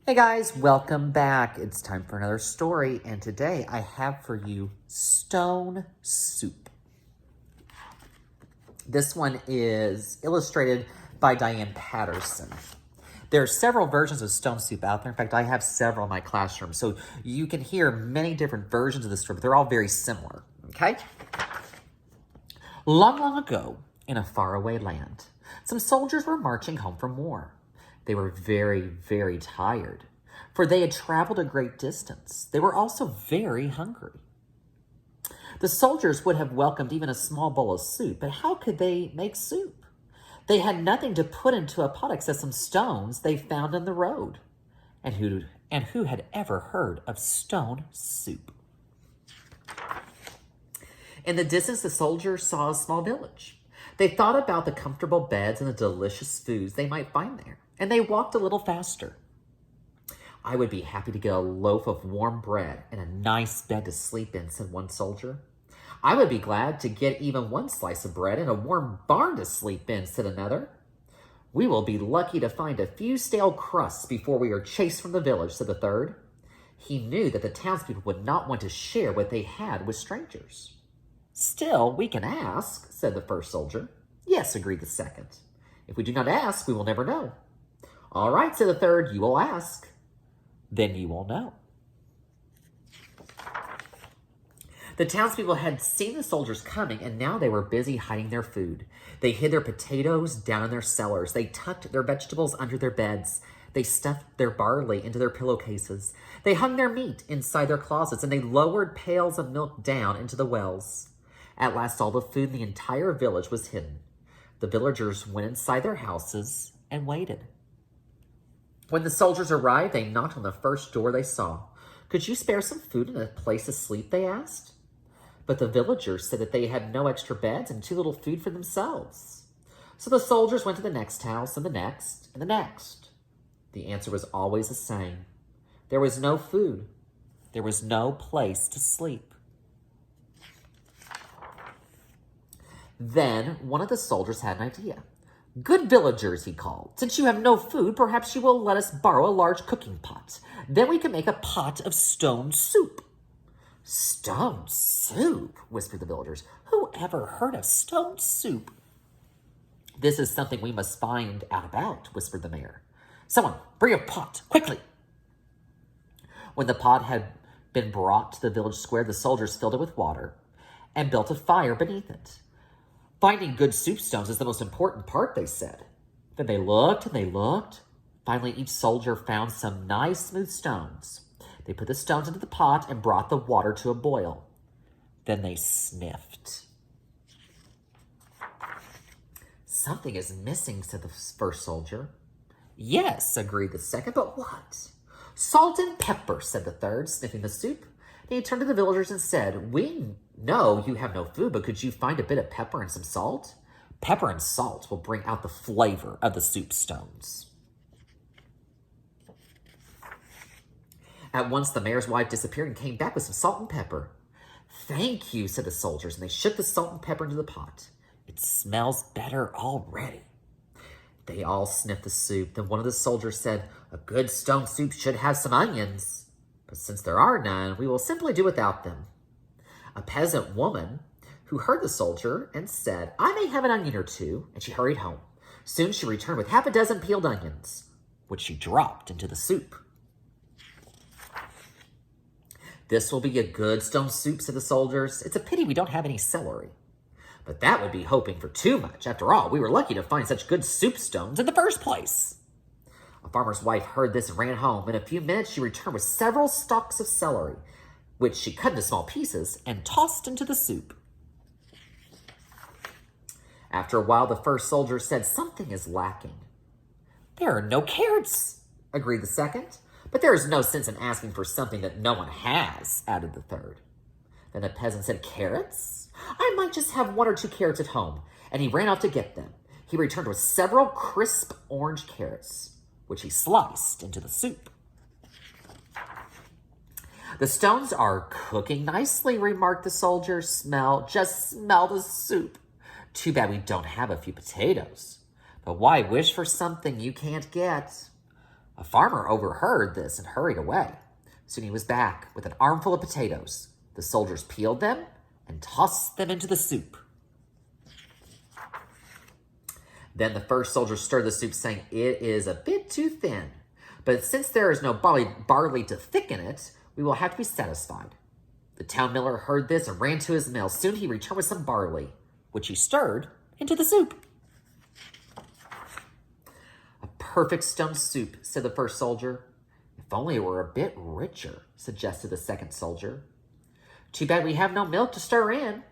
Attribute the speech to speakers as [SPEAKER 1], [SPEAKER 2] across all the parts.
[SPEAKER 1] Hey guys, welcome back. It's time for another story, and today I have for you stone soup. This one is illustrated by Diane Patterson. There are several versions of stone soup out there. In fact, I have several in my classroom, so you can hear many different versions of this story, but they're all very similar, okay? Long, long ago, in a faraway land, some soldiers were marching home from war. They were very, very tired, for they had traveled a great distance. They were also very hungry. The soldiers would have welcomed even a small bowl of soup, but how could they make soup? They had nothing to put into a pot except some stones they found on the road. And who had ever heard of stone soup? In the distance, the soldiers saw a small village. They thought about the comfortable beds and the delicious foods they might find there, and they walked a little faster. I would be happy to get a loaf of warm bread and a nice bed to sleep in, said one soldier. I would be glad to get even one slice of bread and a warm barn to sleep in, said another. We will be lucky to find a few stale crusts before we are chased from the village, said the third. He knew that the townspeople would not want to share what they had with strangers. Still, we can ask, said the first soldier. Yes, agreed the second. If we do not ask, we will never know. All right, said the third, you will ask. Then you will know. The townspeople had seen the soldiers coming, and now they were busy hiding their food. They hid their potatoes down in their cellars. They tucked their vegetables under their beds. They stuffed their barley into their pillowcases. They hung their meat inside their closets, and they lowered pails of milk down into the wells. At last, all the food in the entire village was hidden. The villagers went inside their houses and waited. When the soldiers arrived, they knocked on the first door they saw. Could you spare some food and a place to sleep, they asked. But the villagers said that they had no extra beds and too little food for themselves. So the soldiers went to the next house and the next and the next. The answer was always the same. There was no food. There was no place to sleep. Then one of the soldiers had an idea. Good villagers, he called. Since you have no food, perhaps you will let us borrow a large cooking pot. Then we can make a pot of stone soup. Stone soup, whispered the villagers. Who ever heard of stone soup? This is something we must find out about, whispered the mayor. Someone, bring a pot, quickly. When the pot had been brought to the village square, the soldiers filled it with water and built a fire beneath it. Finding good soup stones is the most important part, they said. Then they looked and they looked. Finally, each soldier found some nice smooth stones. They put the stones into the pot and brought the water to a boil. Then they sniffed. Something is missing, said the first soldier. Yes, agreed the second, but what? Salt and pepper, said the third, sniffing the soup. Then he turned to the villagers and said, We know you have no food, but could you find a bit of pepper and some salt? Pepper and salt will bring out the flavor of the soup stones. At once the mayor's wife disappeared and came back with some salt and pepper. Thank you, said the soldiers, and they shook the salt and pepper into the pot. It smells better already. They all sniffed the soup. Then one of the soldiers said, A good stone soup should have some onions. But since there are none, we will simply do without them. A peasant woman who heard the soldier and said, I may have an onion or two, and she hurried home. Soon she returned with half a dozen peeled onions, which she dropped into the soup. This will be a good stone soup, said the soldiers. It's a pity we don't have any celery. But that would be hoping for too much. After all, we were lucky to find such good soup stones in the first place. A farmer's wife heard this and ran home. In a few minutes, she returned with several stalks of celery, which she cut into small pieces and tossed into the soup. After a while, the first soldier said, Something is lacking. There are no carrots, agreed the second. But there is no sense in asking for something that no one has, added the third. Then the peasant said, Carrots? I might just have 1 or 2 carrots at home. And he ran off to get them. He returned with several crisp orange carrots, which he sliced into the soup. The stones are cooking nicely, remarked the soldier. Just smell the soup. Too bad we don't have a few potatoes. But why wish for something you can't get? A farmer overheard this and hurried away. Soon he was back with an armful of potatoes. The soldiers peeled them and tossed them into the soup. Then the first soldier stirred the soup, saying, "It is a bit too thin, but since there is no barley to thicken it, we will have to be satisfied." The town miller heard this and ran to his mill. Soon he returned with some barley, which he stirred into the soup. "A perfect stone soup," said the first soldier. "If only it were a bit richer," suggested the second soldier. "Too bad we have no milk to stir in."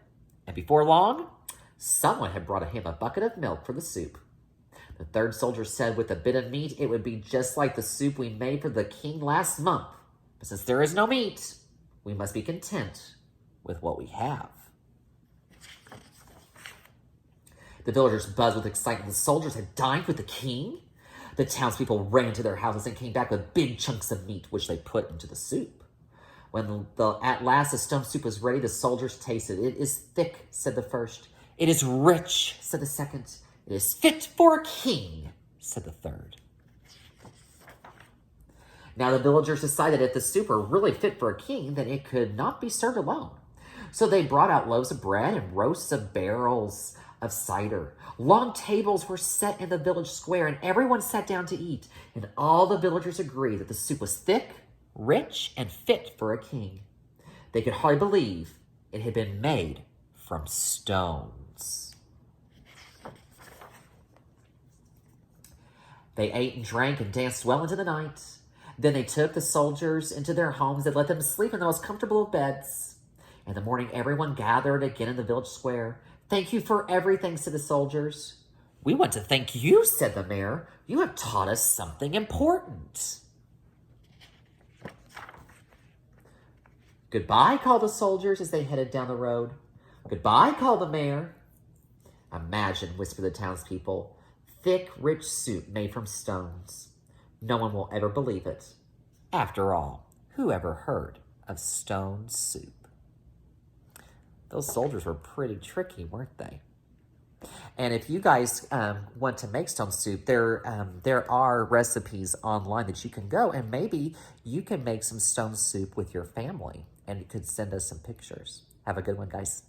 [SPEAKER 1] And before long, someone had brought him a bucket of milk for the soup. The third soldier said, "With a bit of meat, it would be just like the soup we made for the king last month. But since there is no meat, we must be content with what we have." The villagers buzzed with excitement. The soldiers had dined with the king. The townspeople ran to their houses and came back with big chunks of meat, which they put into the soup. When at last the stone soup was ready, the soldiers tasted it. "It is thick," said the first. "It is rich," said the second. "It is fit for a king," said the third. Now the villagers decided that if the soup were really fit for a king, then it could not be served alone. So they brought out loaves of bread and roasts of barrels of cider. Long tables were set in the village square, and everyone sat down to eat. And all the villagers agreed that the soup was thick, rich, and fit for a king. They could hardly believe it had been made from stones. They ate and drank and danced well into the night. Then they took the soldiers into their homes and let them sleep in the most comfortable of beds. In the morning, everyone gathered again in the village square. "Thank you for everything," said the soldiers. "We want to thank you," said the mayor. "You have taught us something important." "Goodbye," called the soldiers as they headed down the road. "Goodbye," called the mayor. "Imagine," whispered the townspeople, "thick, rich soup made from stones. No one will ever believe it. After all, who ever heard of stone soup?" Those soldiers were pretty tricky, weren't they? And if you guys want to make stone soup, there are recipes online that you can go, and maybe you can make some stone soup with your family, and you could send us some pictures. Have a good one, guys.